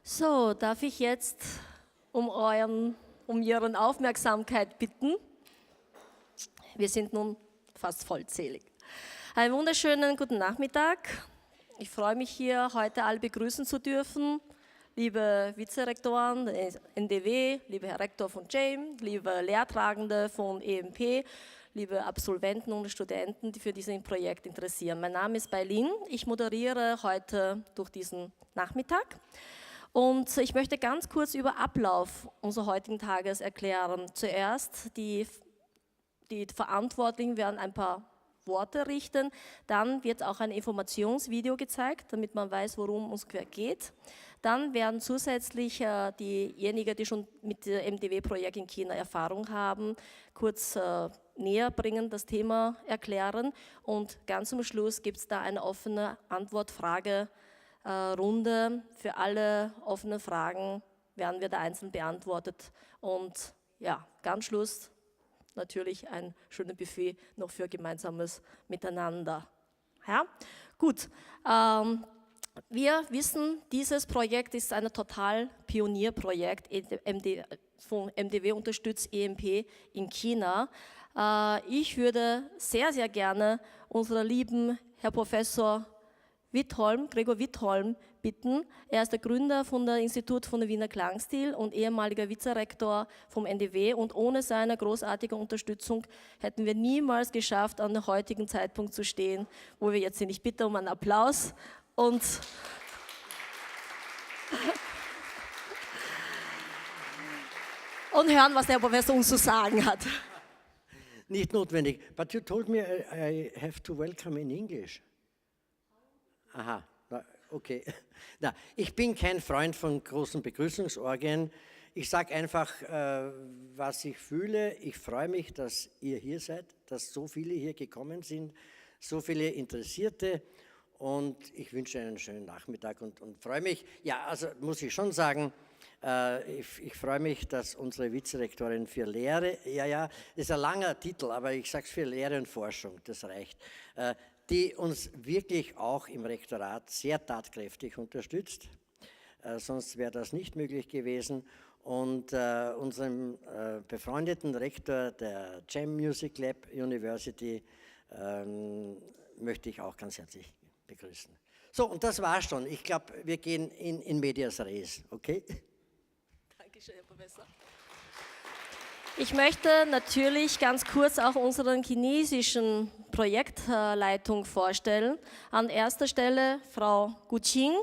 So, darf ich jetzt um Ihre Aufmerksamkeit bitten? Wir sind nun fast vollzählig. Einen wunderschönen guten Nachmittag. Ich freue mich hier, heute alle begrüßen zu dürfen. Liebe Vizerektoren der NDW, liebe Herr Rektor von JAME, liebe Lehrtragende von EMP, liebe Absolventen und Studenten, die für dieses Projekt interessieren. Mein Name ist Hailun, ich moderiere heute durch diesen Nachmittag. Und ich möchte ganz kurz über Ablauf unseres heutigen Tages erklären. Zuerst die Verantwortlichen werden ein paar Worte richten, dann wird auch ein Informationsvideo gezeigt, damit man weiß, worum es geht. Dann werden zusätzlich diejenigen, die schon mit dem MDW-Projekt in China Erfahrung haben, kurz näher bringen, das Thema erklären und ganz zum Schluss gibt es da eine offene Antwort-Frage-Runde. Für alle offenen Fragen werden wir da einzeln beantwortet und ja, ganz Schluss natürlich ein schönes Buffet noch für gemeinsames Miteinander. Ja? Gut, wir wissen, dieses Projekt ist ein total Pionierprojekt, von MDW unterstützt EMP in China. Ich würde sehr, sehr gerne unseren lieben Herr Professor Gregor Wittholm bitten. Er ist der Gründer von der Institut von der Wiener Klangstil und ehemaliger Vizerektor vom NDW und ohne seine großartige Unterstützung hätten wir niemals geschafft, an dem heutigen Zeitpunkt zu stehen, wo wir jetzt sind. Ich bitte um einen Applaus und hören, was der Herr Professor uns zu sagen hat. Nicht notwendig, but you told me I have to welcome in English. Aha, okay. Na, ich bin kein Freund von großen Begrüßungsorgien. Ich sage einfach, was ich fühle. Ich freue mich, dass ihr hier seid, dass so viele hier gekommen sind, so viele Interessierte. Und ich wünsche einen schönen Nachmittag und freue mich. Ja, also muss ich schon sagen, ich freue mich, dass unsere Vizerektorin für Lehre, das ist ein langer Titel, aber ich sage es für Lehre und Forschung, das reicht, die uns wirklich auch im Rektorat sehr tatkräftig unterstützt. Sonst wäre das nicht möglich gewesen. Und unserem befreundeten Rektor der JAME Music Lab University möchte ich auch ganz herzlich begrüßen. So, und das war's schon. Ich glaube, wir gehen in medias res, okay? Dankeschön, Herr Professor. Ich möchte natürlich ganz kurz auch unseren chinesischen Projektleitung vorstellen. An erster Stelle Frau Gu Qing.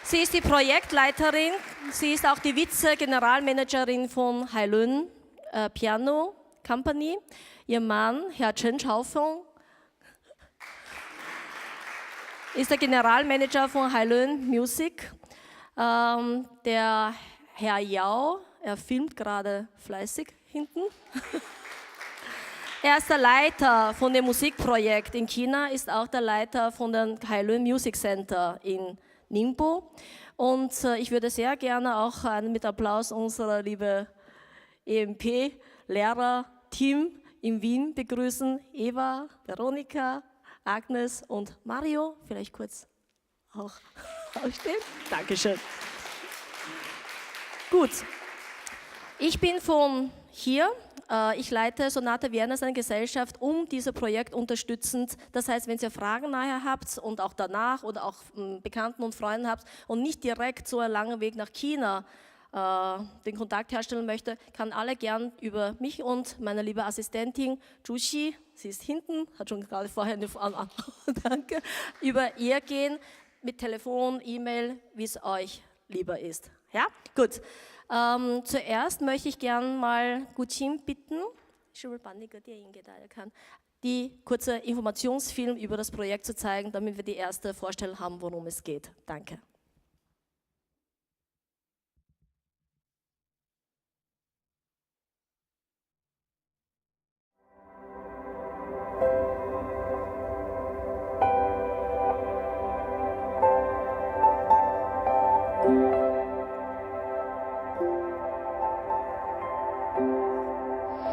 Sie ist die Projektleiterin, sie ist auch die Vize-Generalmanagerin von Hailun Piano Company. Ihr Mann, Herr Chen Chaofeng, ist der Generalmanager von Hailun Music. Der Herr Yao, er filmt gerade fleißig hinten. Er ist der Leiter von dem Musikprojekt in China, ist auch der Leiter von dem Hailun Music Center in Ningbo. Und ich würde sehr gerne auch mit Applaus unser liebe EMP-Lehrer-Team in Wien begrüßen. Eva, Veronika, Agnes und Mario. Vielleicht kurz auch aufstehen. Dankeschön. Gut, ich bin von hier. Ich leite Sonata Vienna, seine Gesellschaft, um dieses Projekt unterstützend. Das heißt, wenn ihr Fragen nachher habt und auch danach oder auch Bekannten und Freunden habt und nicht direkt so einen langen Weg nach China den Kontakt herstellen möchte, kann alle gern über mich und meine liebe Assistentin Zhu Xi, sie ist hinten, hat schon gerade vorher eine danke, über ihr gehen mit Telefon, E-Mail, wie es euch lieber ist. Ja, gut. Zuerst möchte ich gern mal Gu Qing bitten, die kurze Informationsfilm über das Projekt zu zeigen, damit wir die erste Vorstellung haben, worum es geht. Danke.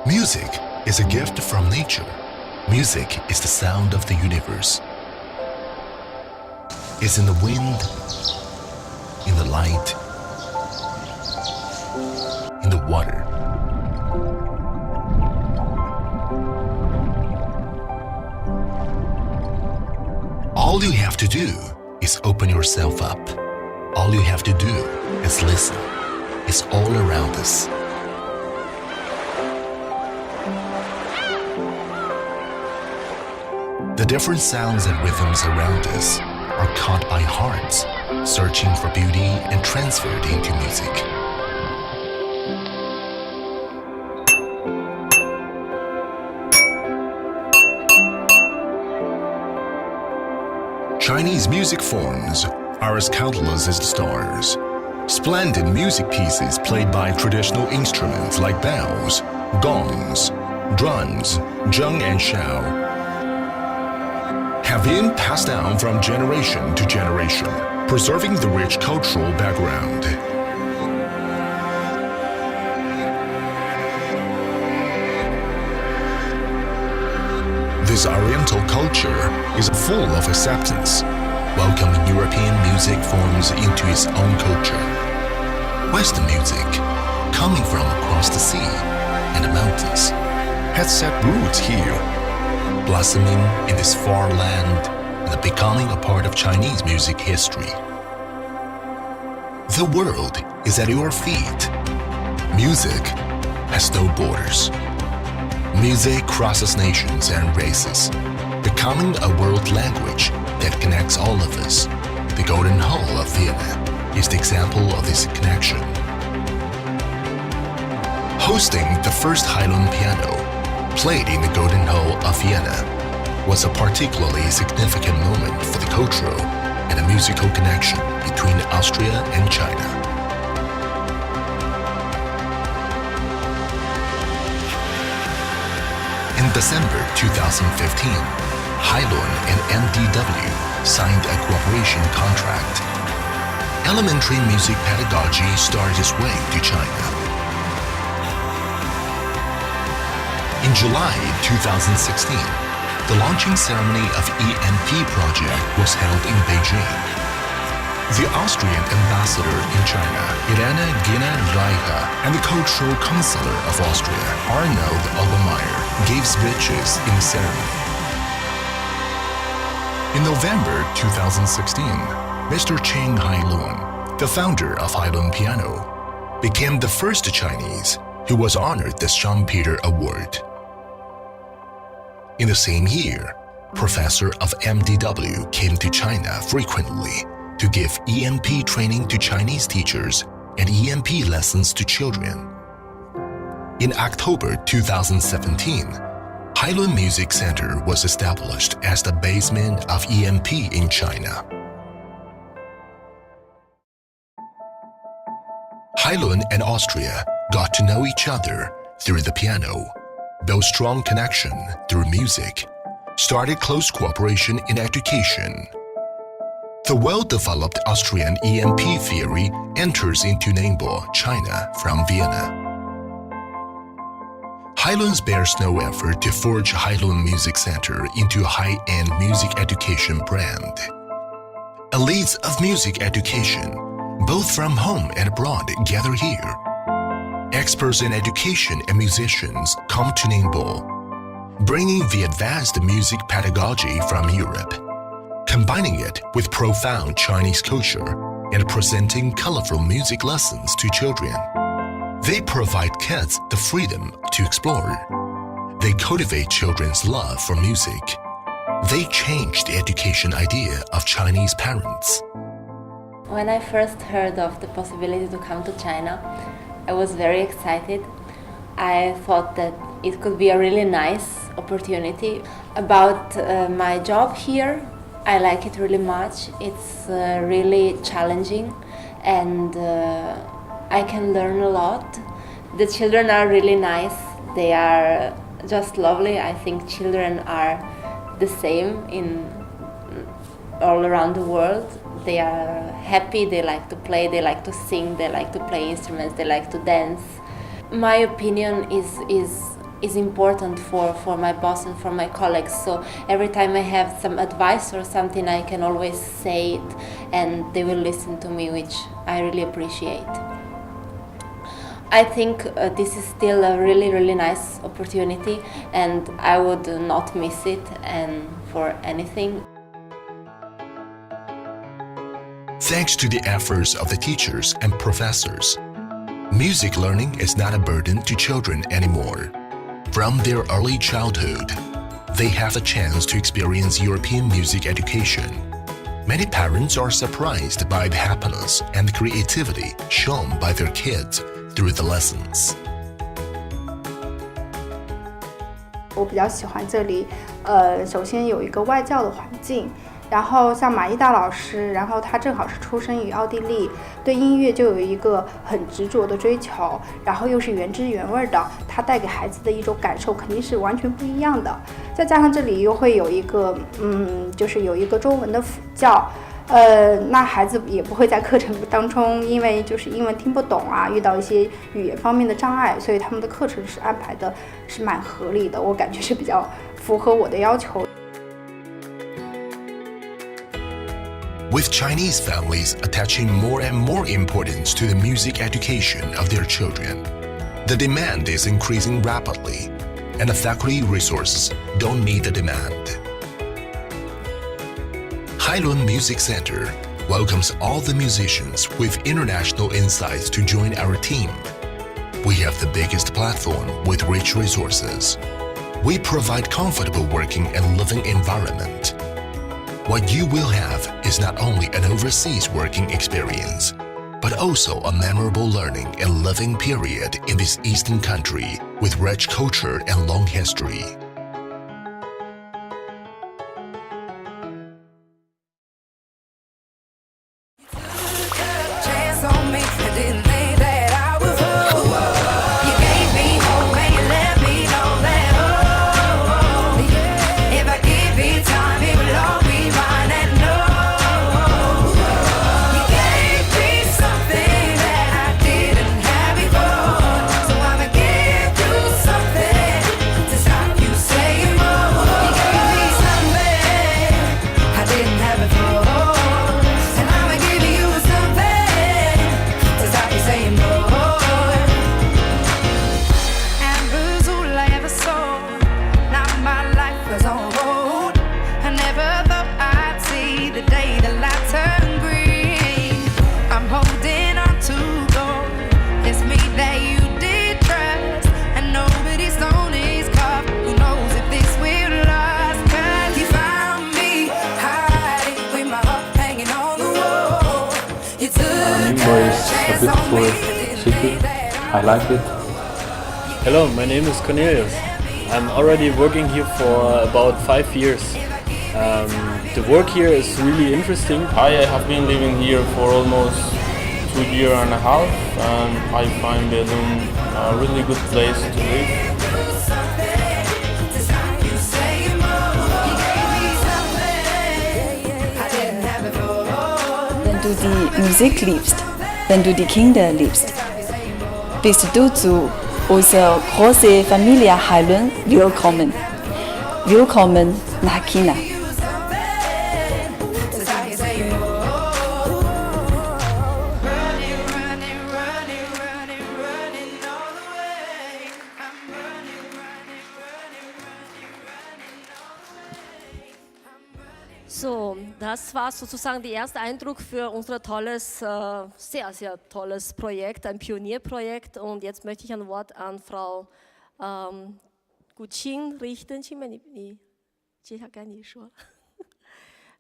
Music is a gift from nature. Music is the sound of the universe. is in the wind, in the light, in the water. All you have to do is open yourself up. All you have to do is listen. It's all around us. The different sounds and rhythms around us are caught by hearts, searching for beauty and transferred into music. Chinese music forms are as countless as the stars. Splendid music pieces played by traditional instruments like bells, gongs, drums, zheng and shao have been passed down from generation to generation, preserving the rich cultural background. This Oriental culture is full of acceptance, welcoming European music forms into its own culture. Western music, coming from across the sea and the mountains, has set roots here, blossoming in this far land and becoming a part of Chinese music history. The world is at your feet. Music has no borders. Music crosses nations and races, becoming a world language that connects all of us. The Golden Hall of Vienna is the example of this connection. Hosting the first Hailun piano, played in the Golden Hall of Vienna, was a particularly significant moment for the cultural and the musical connection between Austria and China. In December 2015, Hailun and MDW signed a cooperation contract. Elementary music pedagogy started its way to China. In July 2016, the launching ceremony of EMP project was held in Beijing. The Austrian ambassador in China, Irene Gina-Reiche, and the cultural counselor of Austria, Arnold Obermeier, gave speeches in the ceremony. In November 2016, Mr. Cheng Hailun, the founder of Hailun Piano, became the first Chinese who was honored the Schumpeter Award. In the same year, professor of MDW came to China frequently to give EMP training to Chinese teachers and EMP lessons to children. In October 2017, Hailun Music Center was established as the basement of EMP in China. Hailun and Austria got to know each other through the piano, built strong connection through music, started close cooperation in education. The well-developed Austrian EMP theory enters into Ningbo, China from Vienna. Hailun spares no effort to forge Hailun Music Center into a high-end music education brand. Elites of music education, both from home and abroad, gather here. Experts in education and musicians come to Ningbo, bringing the advanced music pedagogy from Europe, combining it with profound Chinese culture and presenting colorful music lessons to children. They provide kids the freedom to explore. They cultivate children's love for music. They change the education idea of Chinese parents. When I first heard of the possibility to come to China, I was very excited. I thought that it could be a really nice opportunity. About my job here, I like it really much. It's really challenging and I can learn a lot. The children are really nice. They are just lovely. I think children are the same in all around the world. They are happy, they like to play, they like to sing, they like to play instruments, they like to dance. My opinion is is important for my boss and for my colleagues. So every time I have some advice or something, I can always say it and they will listen to me, which I really appreciate. I think this is still a really nice opportunity and I would not miss it and for anything. Thanks to the efforts of the teachers and professors, music learning is not a burden to children anymore. From their early childhood, they have a chance to experience European music education. Many parents are surprised by the happiness and creativity shown by their kids through the lessons. 我比较喜欢这里，首先有一个外教的环境，然后像马伊达老师，然后他正好是出生于奥地利，对音乐就有一个很执着的追求，然后又是原汁原味的，他带给孩子的一种感受肯定是完全不一样的。再加上这里又会有一个，就是有一个中文的辅教。那孩子也不会在课程当中，因为就是英文听不懂啊，遇到一些语言方面的障碍，所以他们的课程是安排的是蛮合理的，我感觉是比较符合我的要求。With Chinese families attaching more and more importance to the music education of their children, the demand is increasing rapidly, and the faculty resources don't meet the demand. Hailun Music Center welcomes all the musicians with international insights to join our team. We have the biggest platform with rich resources. We provide comfortable working and living environment. What you will have is not only an overseas working experience, but also a memorable learning and living period in this Eastern country with rich culture and long history. It's a beautiful city. I like it. Hello, my name is Cornelius. I'm already working here for about 5 years. The work here is really interesting. I have been living here for almost 2 years and a half, and I find Hailun a really good place to live. Wenn du die Musik liebst, wenn du die Kinder liebst, bist du zu unserer großen Familie Hailun willkommen. Willkommen nach China. So, das war sozusagen der erste Eindruck für unser tolles, sehr, sehr tolles Projekt, ein Pionierprojekt. Und jetzt möchte ich ein Wort an Frau Guqing richten.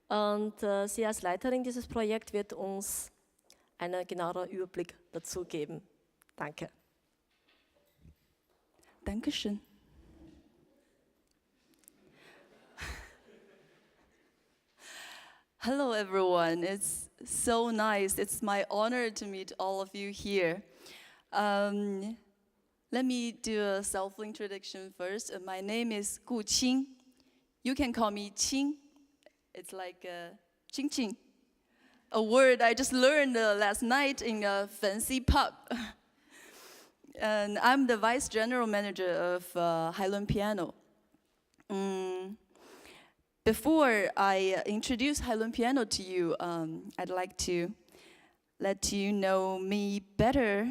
Und sie als Leiterin dieses Projekts wird uns einen genaueren Überblick dazu geben. Danke. Dankeschön. Hello everyone, it's so nice. It's my honor to meet all of you here. Let me do a self-introduction first. My name is Gu Qing. You can call me Qing. It's like Qing Qing, a word I just learned last night in a fancy pub. and I'm the Vice General Manager of Hailun Piano. Before I introduce Hailun Piano to you, I'd like to let you know me better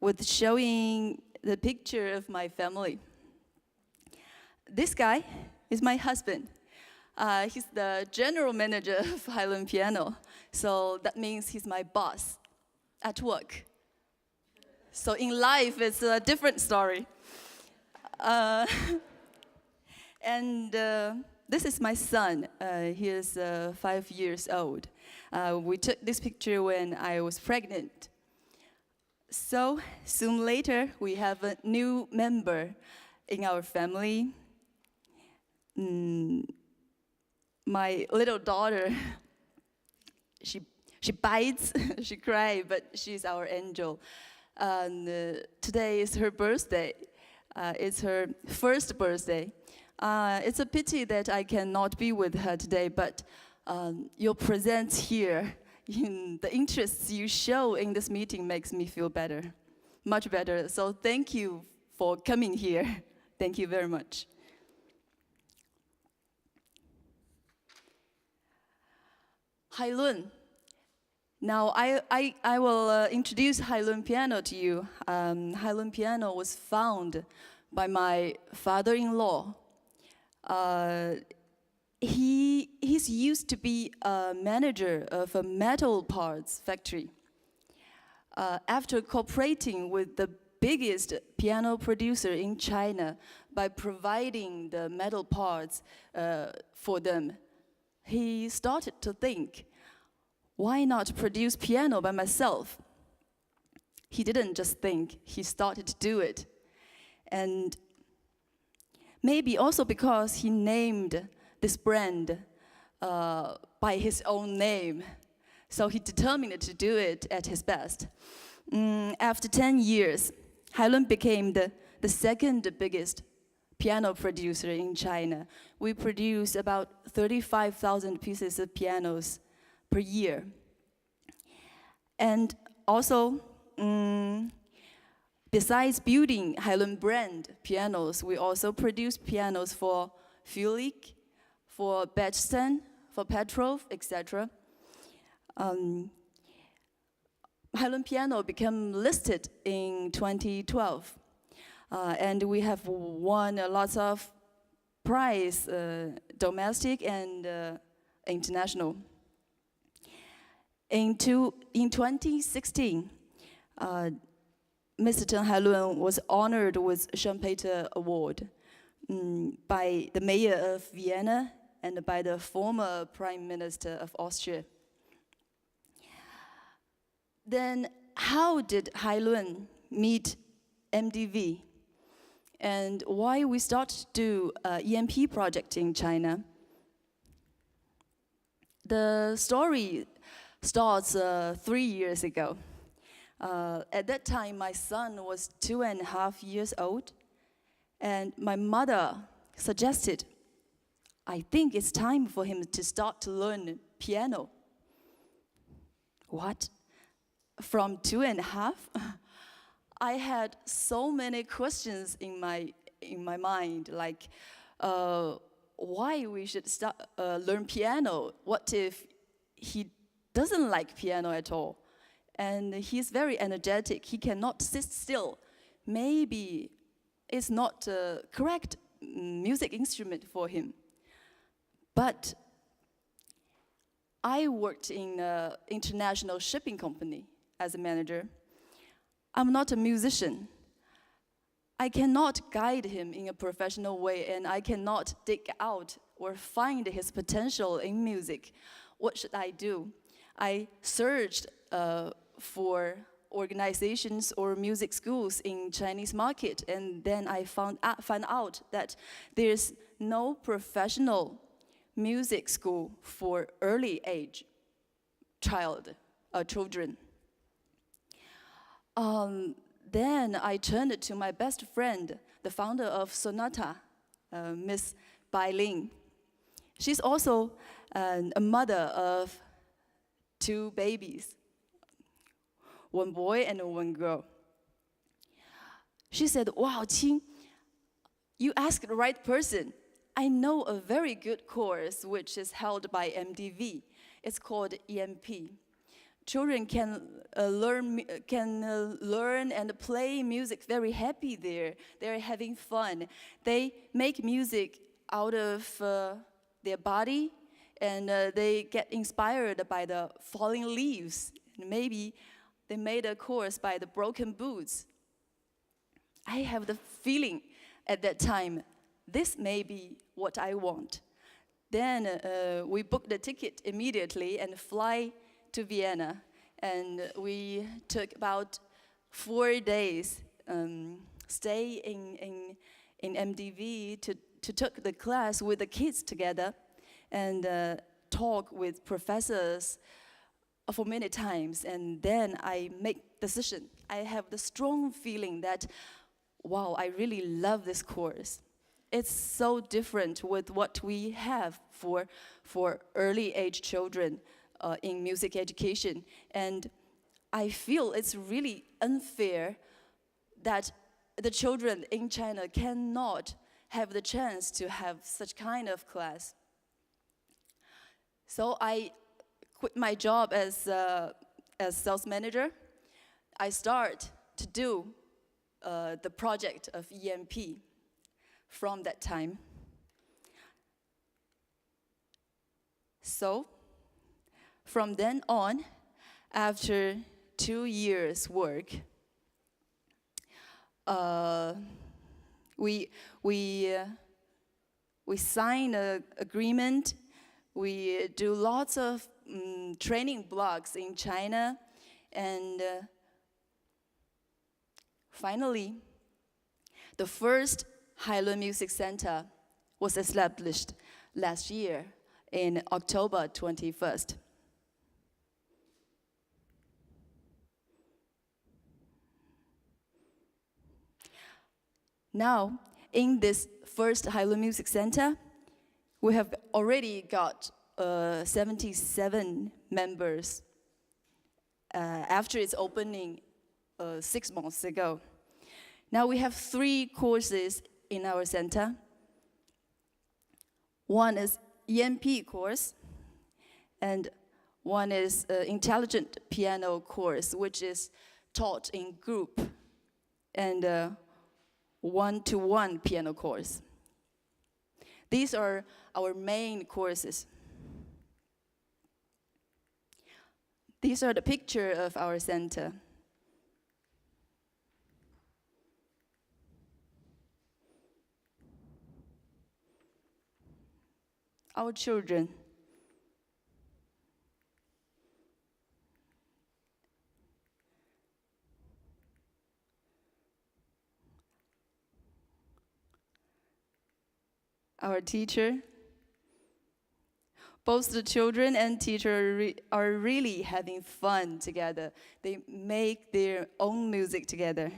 with showing the picture of my family. This guy is my husband. He's the general manager of Hailun Piano, so that means he's my boss at work. So in life, it's a different story. And this is my son. He is 5 years old. We took this picture when I was pregnant. So soon later, we have a new member in our family. My little daughter, she bites, she cries, but she's our angel. And today is her birthday. It's her first birthday. It's a pity that I cannot be with her today, but your presence here, the interests you show in this meeting makes me feel better, much better. So thank you for coming here. Thank you very much. Hailun. Now I will introduce Hailun Piano to you. Hailun Piano was founded by my father-in-law. He's used to be a manager of a metal parts factory. After cooperating with the biggest piano producer in China by providing the metal parts for them, he started to think, why not produce piano by myself? He didn't just think, he started to do it. And maybe also because he named this brand by his own name. So he determined to do it at his best. After 10 years, Hailun became the second biggest piano producer in China. We produce about 35,000 pieces of pianos per year. And also, besides building Hailun brand pianos, we also produce pianos for Fulik, for Bechstein, for Petrov, etc. Hailun Piano became listed in 2012. And we have won lots of prize, domestic and international. In 2016, Mr. Chen Hailun was honored with Schumpeter Award by the mayor of Vienna and by the former Prime Minister of Austria. Then how did Hailun meet MDV? And why we start to do EMP project in China? The story starts 3 years ago. At that time, my son was 2.5 years old, and my mother suggested, I think it's time for him to start to learn piano. What? From 2.5? I had so many questions in my mind, like why we should start learn piano. What if he doesn't like piano at all? And he's very energetic. He cannot sit still. Maybe it's not a correct music instrument for him. But I worked in an international shipping company as a manager. I'm not a musician. I cannot guide him in a professional way, and I cannot dig out or find his potential in music. What should I do? I searched for organizations or music schools in Chinese market, and then I found out that there's no professional music school for early age children. Then I turned to my best friend, the founder of Sonata, Miss Bai Ling. She's also a mother of 2 babies. one boy and one girl. She said, "Wow, Qing, you asked the right person. I know a very good course which is held by MDV. It's called EMP. Children can learn and play music very happy there. They're having fun. They make music out of their body, and they get inspired by the falling leaves. And maybe they made a course by the broken boots." I have the feeling at that time, this may be what I want. Then we booked the ticket immediately and fly to Vienna. And we took about 4 days stay in MDV to take the class with the kids together and talk with professors for many times. And then I make decision. I have the strong feeling that, wow, I really love this course. It's so different with what we have for early age children in music education. And I feel it's really unfair that the children in China cannot have the chance to have such kind of class. So I quit my job as sales manager. I start to do the project of EMP from that time. So from then on, after 2 years work, we sign an agreement. We do lots of training blocks in China, and finally, the first Hailun Music Center was established last year in October 21st. Now, in this first Hailun Music Center, we have already got 77 members after its opening 6 months ago. Now we have 3 courses in our center. One is EMP course, and one is intelligent piano course, which is taught in group, and one-to-one piano course. These are our main courses. These are the picture of our center. Our children. Our teacher. Both the children and teacher are really having fun together. They make their own music together.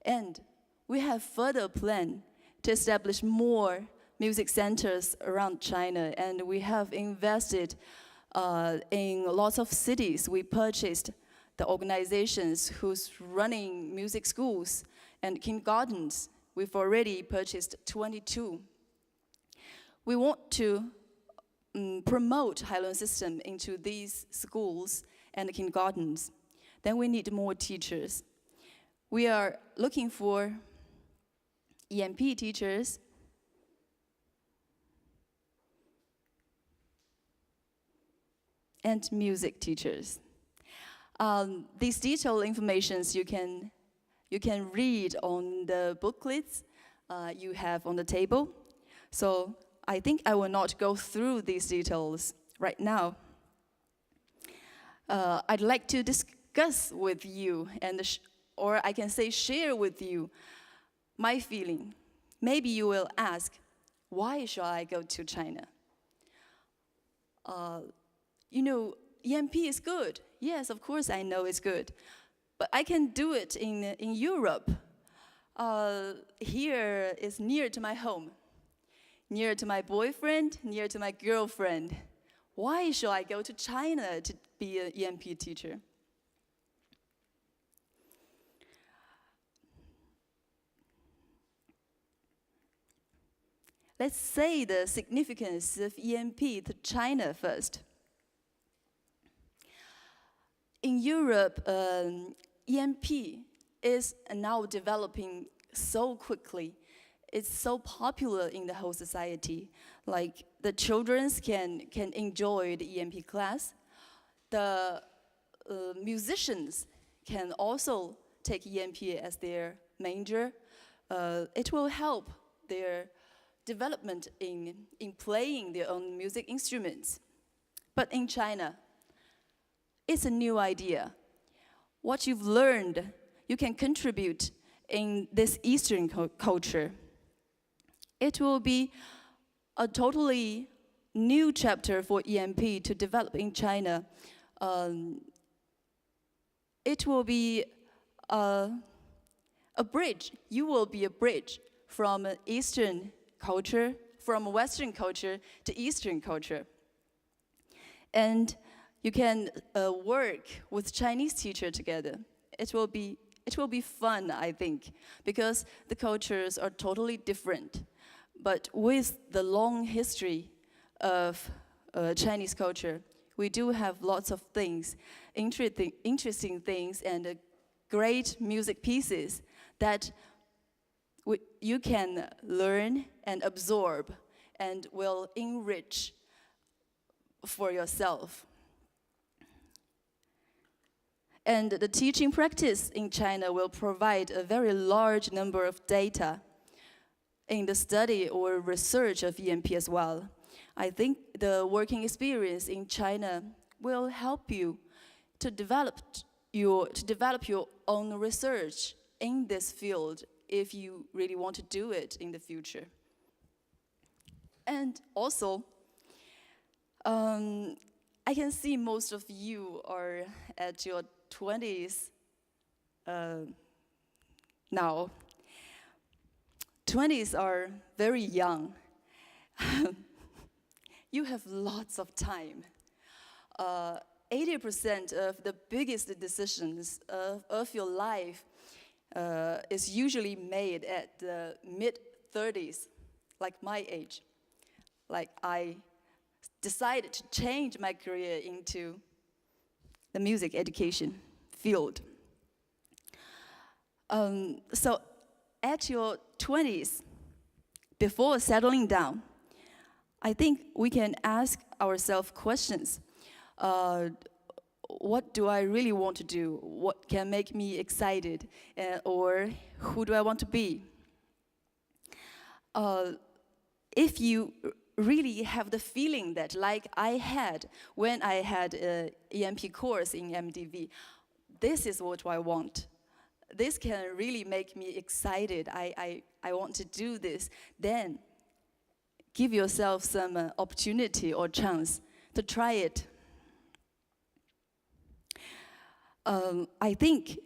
And we have further plan to establish more music centers around China, and we have invested in lots of cities. We purchased the organizations who's running music schools and kindergartens. We've already purchased 22. We want to promote Hailun system into these schools and kindergartens. Then we need more teachers. We are looking for EMP teachers, and music teachers. These detailed informations you can read on the booklets you have on the table. So I think I will not go through these details right now. I'd like to discuss with you, or I can say share with you my feeling. Maybe you will ask, why shall I go to China? EMP is good. Yes, of course I know it's good. But I can do it in Europe. Here is near to my home, near to my boyfriend, near to my girlfriend. Why should I go to China to be an EMP teacher? Let's say the significance of EMP to China first. In Europe, EMP is now developing so quickly. It's so popular in the whole society. Like the children can enjoy the EMP class. The musicians can also take EMP as their major. It will help their development in playing their own music instruments. But in China, it's a new idea. What you've learned, you can contribute in this Eastern culture. It will be a totally new chapter for EMP to develop in China. It will be a bridge. You will be a bridge from Eastern culture, from Western culture to Eastern culture. And you can work with Chinese teacher together. It will be fun, I think, because the cultures are totally different. But with the long history of Chinese culture, we do have lots of things, interesting things, and great music pieces that you can learn and absorb and will enrich for yourself. And the teaching practice in China will provide a very large number of data in the study or research of EMP as well. I think the working experience in China will help you to develop your own research in this field if you really want to do it in the future. And also, I can see most of you are at your 20s now. 20s are very young. You have lots of time. 80% of the biggest decisions of your life is usually made at the mid-30s, like my age. Like I decided to change my career into the music education field. So at your 20s, before settling down, I think we can ask ourselves questions. What do I really want to do? What can make me excited? Or who do I want to be? If you really have the feeling that, like I had when I had an EMP course in MDV, this is what I want. This can really make me excited. I want to do this. Then give yourself some opportunity or chance to try it. I think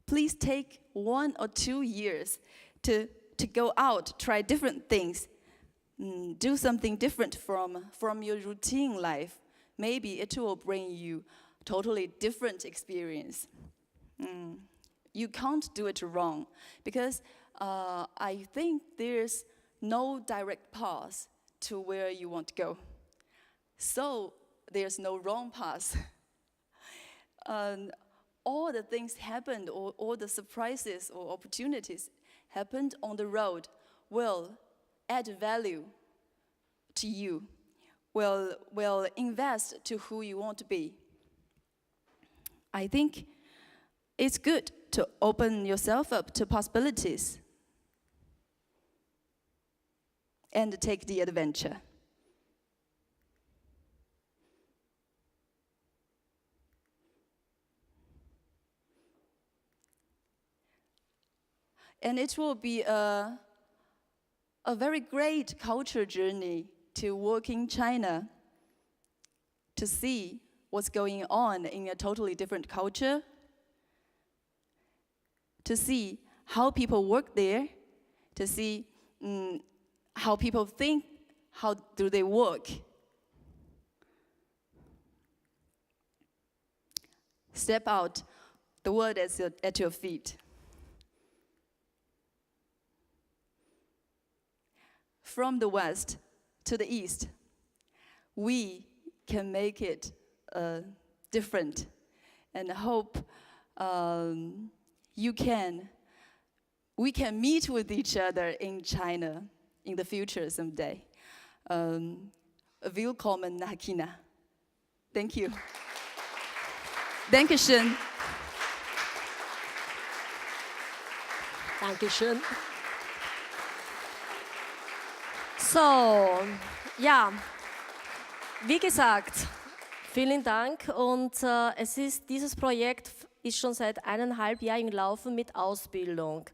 please take 1 or 2 years to go out, try different things, do something different from your routine life. Maybe it will bring you totally different experience. You can't do it wrong, because I think there's no direct path to where you want to go. So there's no wrong path. All the things happened, or all the surprises or opportunities happened on the road will add value to you, will invest to who you want to be. I think it's good to open yourself up to possibilities and take the adventure. And it will be a very great culture journey to work in China, to see what's going on in a totally different culture, to see how people work there, to see how people think, How do they work? Step out. The world is at your feet. From the west to the east, we can make it different, and hope we can meet with each other in China in the future someday. Willkommen nach China. Thank you. Dankeschön. Dankeschön. So, ja, wie gesagt, vielen Dank und dieses Projekt ist schon seit 1,5 Jahren Laufen mit Ausbildung.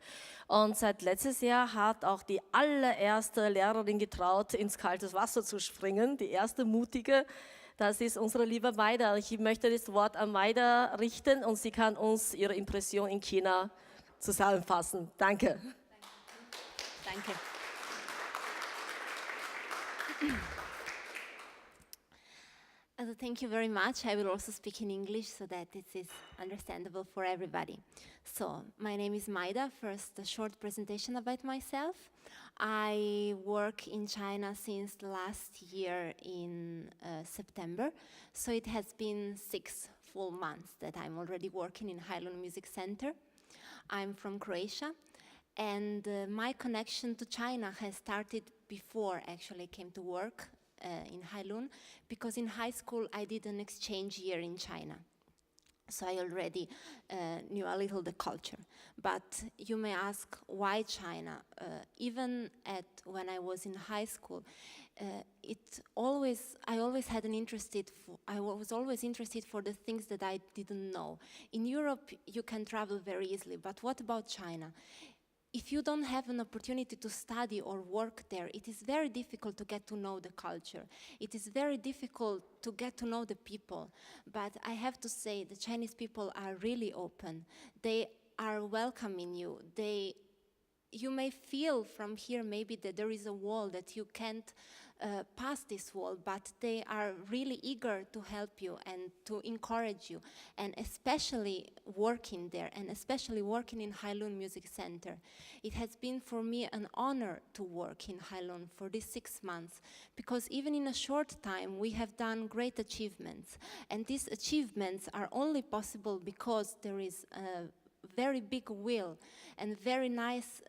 Und seit letztes Jahr hat auch die allererste Lehrerin getraut, ins kalte Wasser zu springen, die erste mutige. Das ist unsere liebe Maida. Ich möchte das Wort an Maida richten und sie kann uns ihre Impression in China zusammenfassen. Danke. Danke. Thank you very much. I will also speak in English so that it is understandable for everybody. So, my name is Maida. First, a short presentation about myself. I work in China since last year in September, so it has been 6 full months that I'm already working in Hailun Music Center. I'm from Croatia, and my connection to China has started before actually I came to work in Hailun, because in high school I did an exchange year in China. So I already knew a little the culture. But you may ask, why China? Even when I was in high school, I was always interested for the things that I didn't know. In Europe, you can travel very easily, but what about China? If you don't have an opportunity to study or work there, it is very difficult to get to know the culture. It is very difficult to get to know the people. But I have to say, the Chinese people are really open. They are welcoming you. You may feel from here maybe that there is a wall, that you can't pass this wall, but they are really eager to help you and to encourage you, and especially working there, and especially working in Hailun Music Center. It has been for me an honor to work in Hailun for these 6 months, because even in a short time we have done great achievements, and these achievements are only possible because there is a very big will and very nice,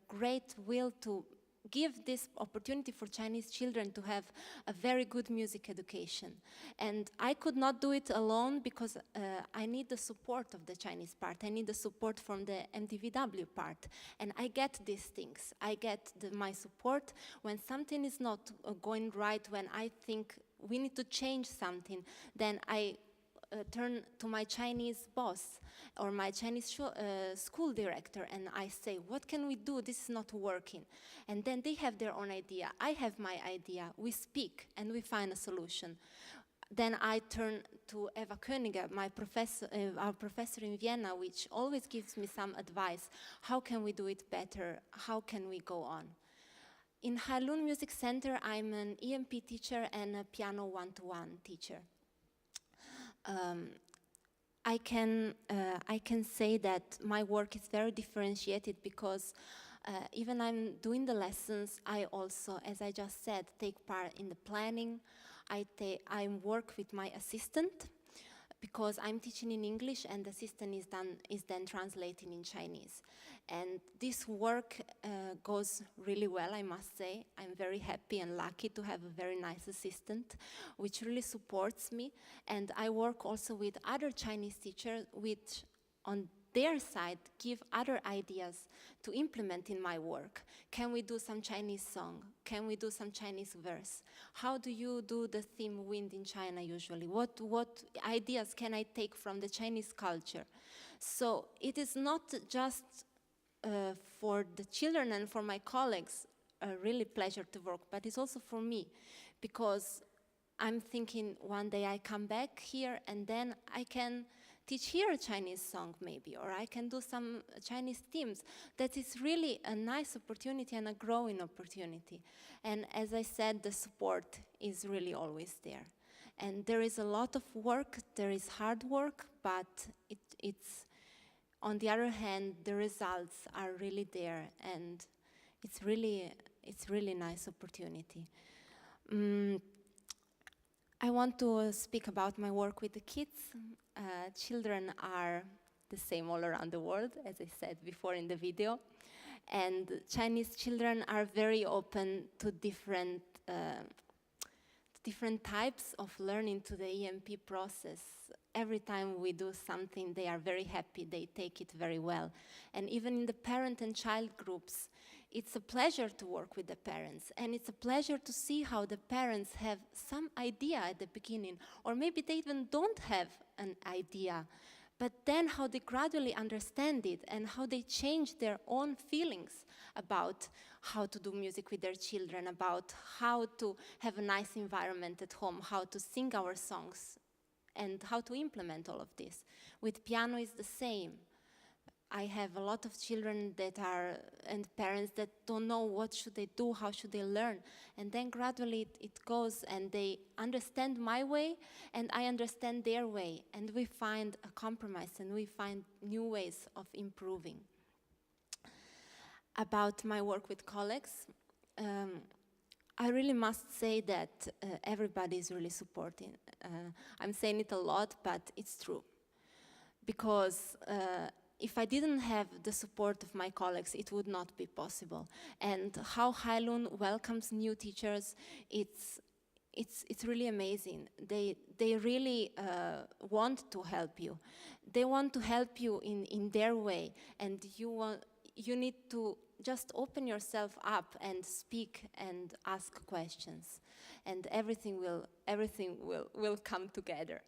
great will to give this opportunity for Chinese children to have a very good music education. And I could not do it alone, because I need the support of the Chinese part. I need the support from the MTVW part. And I get these things. I get my support when something is not going right, when I think we need to change something, then I turn to my Chinese boss or my Chinese school director, and I say, what can we do? This is not working. And then they have their own idea. I have my idea. We speak and we find a solution. Then I turn to Eva Königer, our professor in Vienna, which always gives me some advice. How can we do it better? How can we go on? In Hailun Music Center, I'm an EMP teacher and a piano one-to-one teacher. I can say that my work is very differentiated, because even I'm doing the lessons, I also, as I just said, take part in the planning. I work with my assistant, because I'm teaching in English and the assistant is then translating in Chinese. And this work goes really well, I must say. I'm very happy and lucky to have a very nice assistant, which really supports me. And I work also with other Chinese teachers, which on their side give other ideas to implement in my work. Can we do some Chinese song? Can we do some Chinese verse? How do you do the theme Wind in China usually? What ideas can I take from the Chinese culture? So it is not just for the children and for my colleagues a really pleasure to work, but it's also for me, because I'm thinking one day I come back here and then I can teach here a Chinese song maybe, or I can do some Chinese themes. That is really a nice opportunity and a growing opportunity. And as I said, the support is really always there. And there is a lot of work, there is hard work, but it's on the other hand, the results are really there, and it's really nice opportunity. I want to speak about my work with the kids. Children are the same all around the world, as I said before in the video. And Chinese children are very open to different types of learning to the EMP process. Every time we do something, they are very happy, they take it very well. And even in the parent and child groups, it's a pleasure to work with the parents, and it's a pleasure to see how the parents have some idea at the beginning, or maybe they even don't have an idea, but then how they gradually understand it and how they change their own feelings about how to do music with their children, about how to have a nice environment at home, how to sing our songs, and how to implement all of this. With piano is the same. I have a lot of children and parents that don't know what should they do, how should they learn. And then gradually it goes, and they understand my way and I understand their way. And we find a compromise and we find new ways of improving. About my work with colleagues, I really must say that everybody is really supporting. I'm saying it a lot, but it's true. Because if I didn't have the support of my colleagues, it would not be possible. And how Hailun welcomes new teachers, it's really amazing. They really want to help you. They want to help you in their way, and you need to just open yourself up and speak and ask questions, and everything will come together.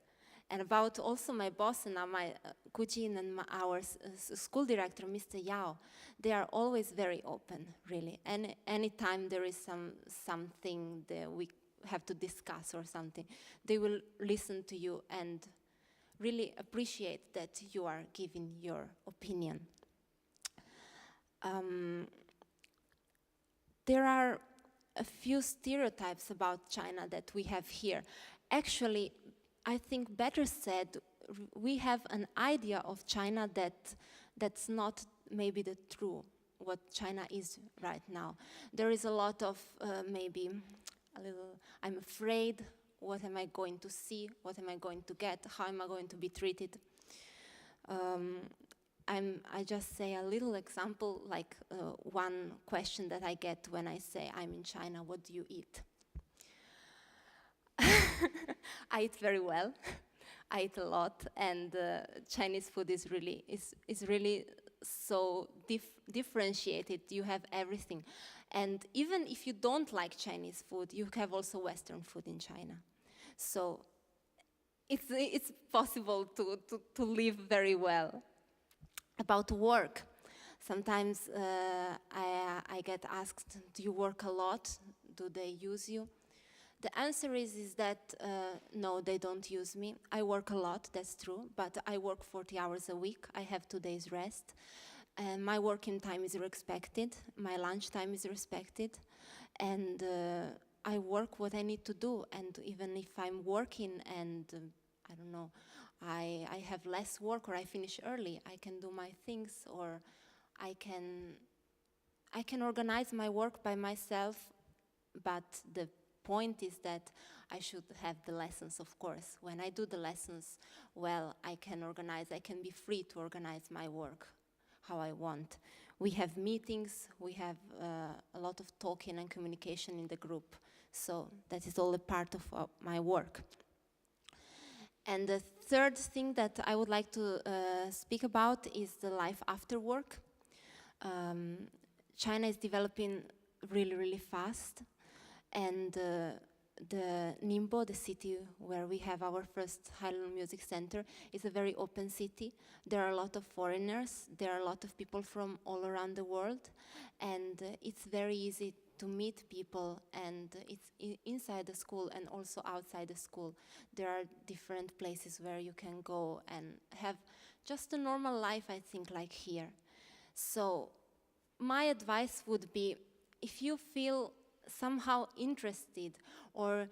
And about also my boss and my Kujin and our school director, Mr. Yao, they are always very open, really. And anytime there is something that we have to discuss or something, they will listen to you and really appreciate that you are giving your opinion. There are a few stereotypes about China that we have here. Actually, I think better said, we have an idea of China that's not maybe the true, what China is right now. There is a lot of maybe a little, I'm afraid, what am I going to see, what am I going to get, how am I going to be treated? I just say a little example, like one question that I get when I say I'm in China, what do you eat? I eat very well. I eat a lot, and Chinese food is really so differentiated. You have everything, and even if you don't like Chinese food, you have also Western food in China. So it's possible to live very well. About work, sometimes I get asked, do you work a lot? Do they use you? The answer is that no, they don't use me. I work a lot, that's true, but I work 40 hours a week. I have 2 days rest. And my working time is respected. My lunch time is respected. And I work what I need to do. And even if I'm working and, I don't know, I have less work or I finish early, I can do my things, or I can organize my work by myself, but the point is that I should have the lessons, of course. When I do the lessons, well, I can organize, I can be free to organize my work how I want. We have meetings, we have a lot of talking and communication in the group, so that is all a part of my work. And the third thing that I would like to speak about is the life after work. China is developing really, really fast. And the Ningbo, the city where we have our first Hailun Music Center, is a very open city. There are a lot of foreigners, there are a lot of people from all around the world, and it's very easy to meet people, and it's inside the school and also outside the school. There are different places where you can go and have just a normal life, I think, like here. So my advice would be, if you feel somehow interested, or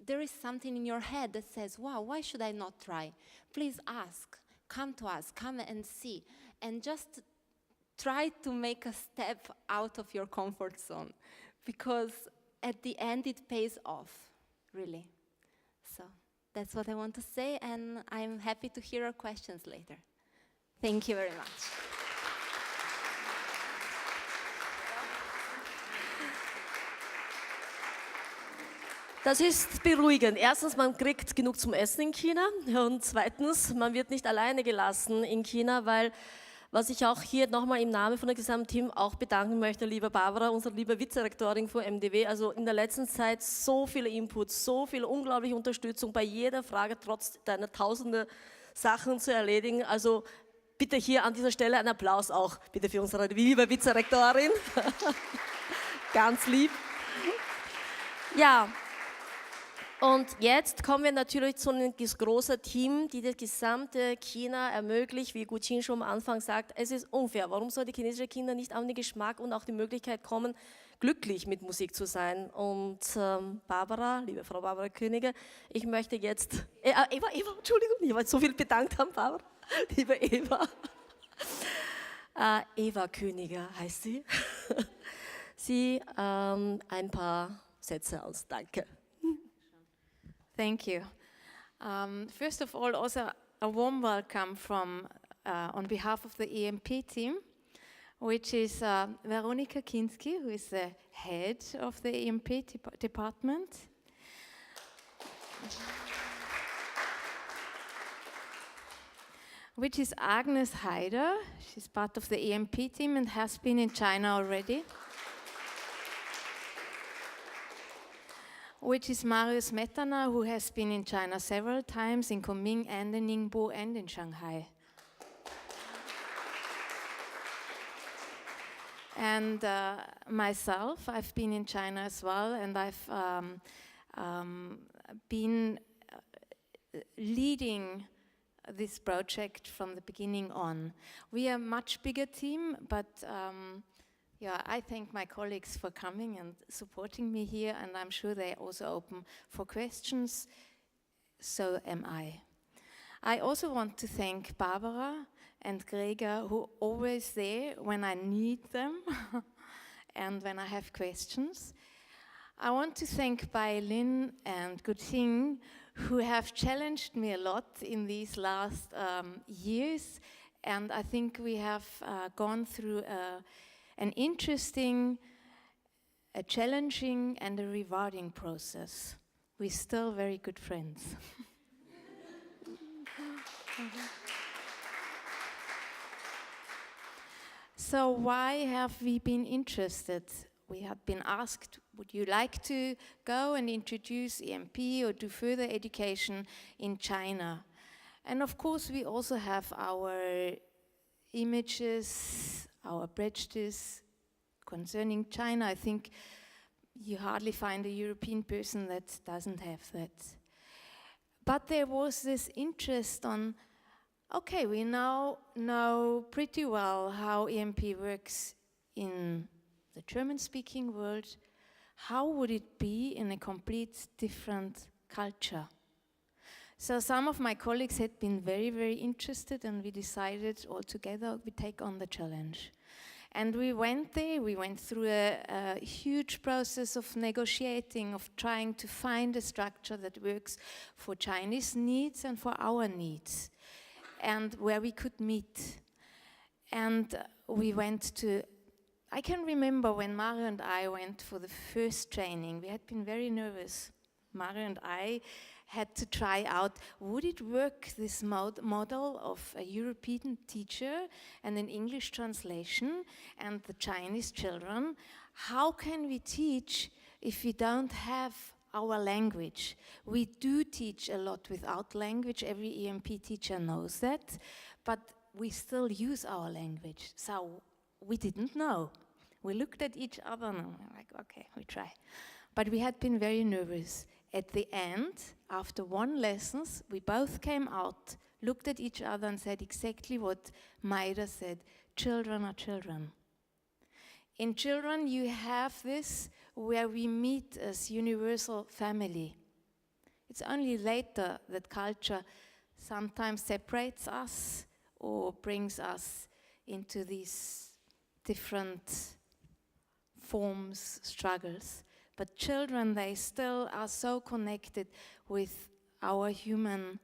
there is something in your head that says, wow, why should I not try? Please ask, come to us, come and see, and just try to make a step out of your comfort zone, because at the end it pays off, really. So that's what I want to say, and I'm happy to hear your questions later. Thank you very much. Das ist beruhigend. Erstens, man kriegt genug zum Essen in China, und zweitens, man wird nicht alleine gelassen in China, weil, was ich auch hier nochmal im Namen von dem gesamten Team auch bedanken möchte, liebe Barbara, unsere liebe Vizerektorin von MDW, also in der letzten Zeit so viele Inputs, so viel unglaubliche Unterstützung bei jeder Frage, trotz deiner tausende Sachen zu erledigen. Also bitte hier an dieser Stelle einen Applaus auch bitte für unsere liebe Vizerektorin. Ganz lieb. Ja. Und jetzt kommen wir natürlich zu einem großen Team, die das gesamte China ermöglicht, wie Gu Qin schon am Anfang sagt, es ist unfair. Warum soll die chinesischen Kinder nicht auf den Geschmack und auch die Möglichkeit kommen, glücklich mit Musik zu sein? Und Barbara, liebe Frau Barbara Könige, ich möchte jetzt, Eva, Entschuldigung, ich wollte so viel bedankt haben, Barbara, liebe Eva. Eva Könige heißt sie. Sie ein paar Sätze aus, danke. Thank you. First of all, also a warm welcome from, on behalf of the EMP team, which is Veronika Kinski, who is the head of the EMP department. Which is Agnes Haider. She's part of the EMP team and has been in China already. Which is Marius Metana, who has been in China several times, in Kunming and in Ningbo and in Shanghai. And myself, I've been in China as well, and I've been leading this project from the beginning on. We are a much bigger team, but yeah, I thank my colleagues for coming and supporting me here, and I'm sure they're also open for questions. So am I. I also want to thank Barbara and Gregor, who are always there when I need them and when I have questions. I want to thank Bai Lin and Gu Qin, who have challenged me a lot in these last years, and I think we have gone through an interesting, a challenging and a rewarding process. We're still very good friends. So why have we been interested? We have been asked, would you like to go and introduce EMP or do further education in China? And of course we also have our images, our prejudice concerning China. I think you hardly find a European person that doesn't have that. But there was this interest on, okay, we now know pretty well how EMP works in the German-speaking world. How would it be in a complete different culture? So some of my colleagues had been very, very interested, and we decided all together we take on the challenge. And we went there, we went through a huge process of negotiating, of trying to find a structure that works for Chinese needs and for our needs, and where we could meet. And we went to, I can remember when Mario and I went for the first training, we had been very nervous. Mario and I had to try out, would it work, this model of a European teacher and an English translation and the Chinese children? How can we teach if we don't have our language? We do teach a lot without language, every EMP teacher knows that, but we still use our language, so we didn't know. We looked at each other and we're like, okay, we try. But we had been very nervous. At the end, after one lesson, we both came out, looked at each other and said exactly what Maida said, children are children. In children, you have this where we meet as universal family. It's only later that culture sometimes separates us or brings us into these different forms, struggles. But children, they still are so connected with our human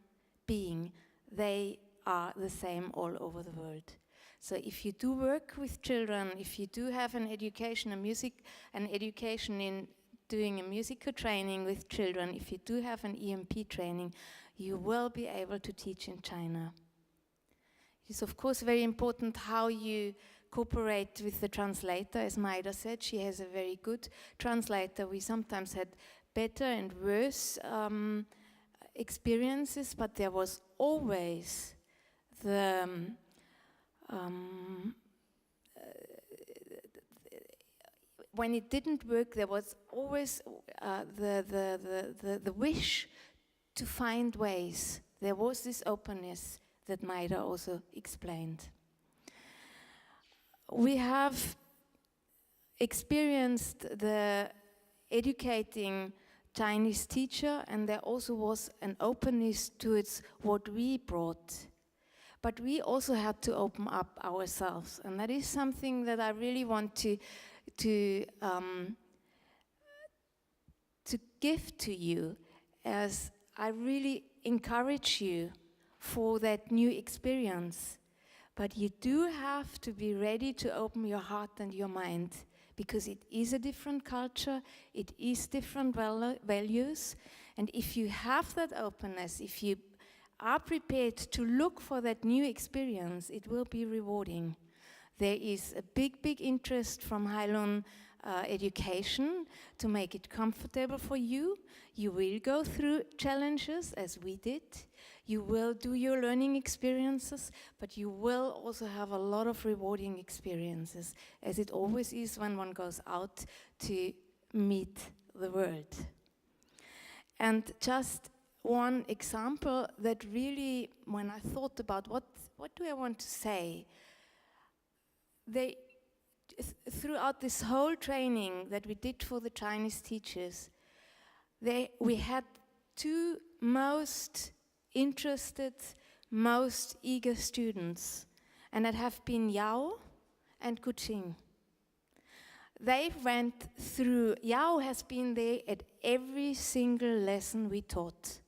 being. They are the same all over the world. So if you do work with children, if you do have an education in doing a musical training with children, if you do have an EMP training, you will be able to teach in China. It is of course very important how you cooperate with the translator. As Maida said, she has a very good translator. We sometimes had better and worse experiences, but there was always when it didn't work, there was always the wish to find ways. There was this openness that Maida also explained. We have experienced the educating Chinese teacher, and there also was an openness towards what we brought. But we also had to open up ourselves, and that is something that I really want to give to you, as I really encourage you for that new experience. But you do have to be ready to open your heart and your mind, because it is a different culture, it is different values, and if you have that openness, if you are prepared to look for that new experience, it will be rewarding. There is a big interest from Hailun education to make it comfortable for you. You will go through challenges, as we did. You will do your learning experiences, but you will also have a lot of rewarding experiences, as it always is when one goes out to meet the world. And just one example that really, when I thought about what do I want to say, throughout this whole training that we did for the Chinese teachers, we had two most interested, most eager students, and that have been Yao and Kuching. They went through, Yao has been there at every single lesson we taught.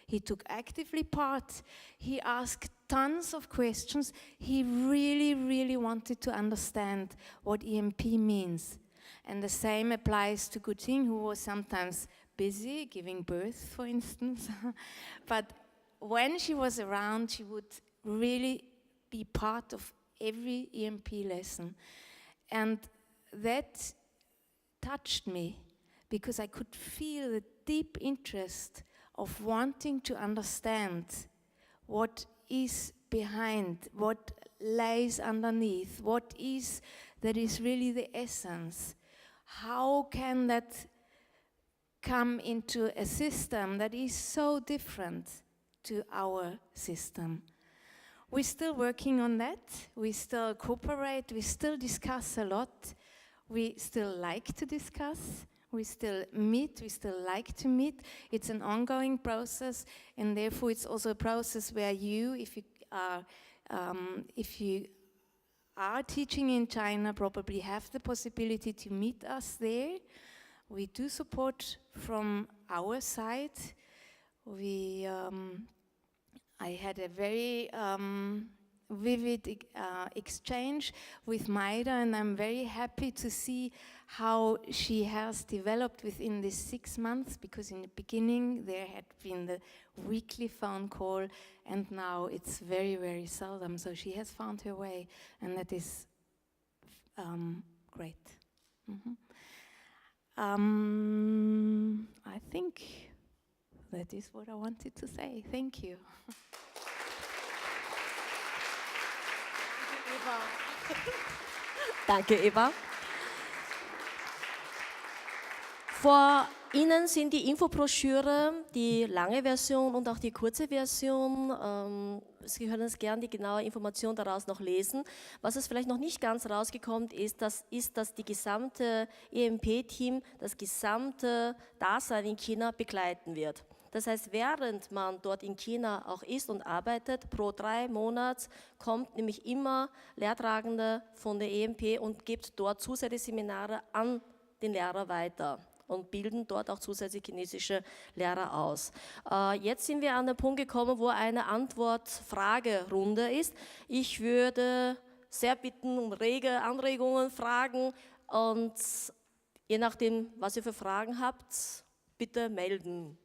He took actively part, he asked tons of questions, he really wanted to understand what EMP means. And the same applies to Kuching, who was sometimes busy giving birth, for instance. But when she was around, she would really be part of every EMP lesson. And that touched me, because I could feel the deep interest of wanting to understand what is behind, what lays underneath, what is that is really the essence. How can that come into a system that is so different to our system? We're still working on that. We still cooperate. We still discuss a lot. We still like to discuss. We still meet. We still like to meet. It's an ongoing process, and therefore it's also a process where you, if you are teaching in China, probably have the possibility to meet us there. We do support from our side. I had a very vivid exchange with Maida, and I'm very happy to see how she has developed within these 6 months, because in the beginning there had been the weekly phone call, and now it's very seldom. So she has found her way, and that is great. I think that is what I wanted to say. Thank you. Danke, Eva. Vor Ihnen sind die Infobroschüre, die lange Version und auch die kurze Version. Sie können es gerne die genaue Information daraus noch lesen. Was es vielleicht noch nicht ganz rausgekommen ist, dass die gesamte EMP-Team das gesamte Dasein in China begleiten wird. Das heißt, während man dort in China auch ist und arbeitet, pro 3 Monate kommt nämlich immer Lehrtragende von der EMP und gibt dort zusätzliche Seminare an den Lehrer weiter und bilden dort auch zusätzlich chinesische Lehrer aus. Jetzt sind wir an den Punkt gekommen, wo eine Antwort-Frage-Runde ist. Ich würde sehr bitten um rege Anregungen, Fragen und je nachdem, was ihr für Fragen habt, bitte melden.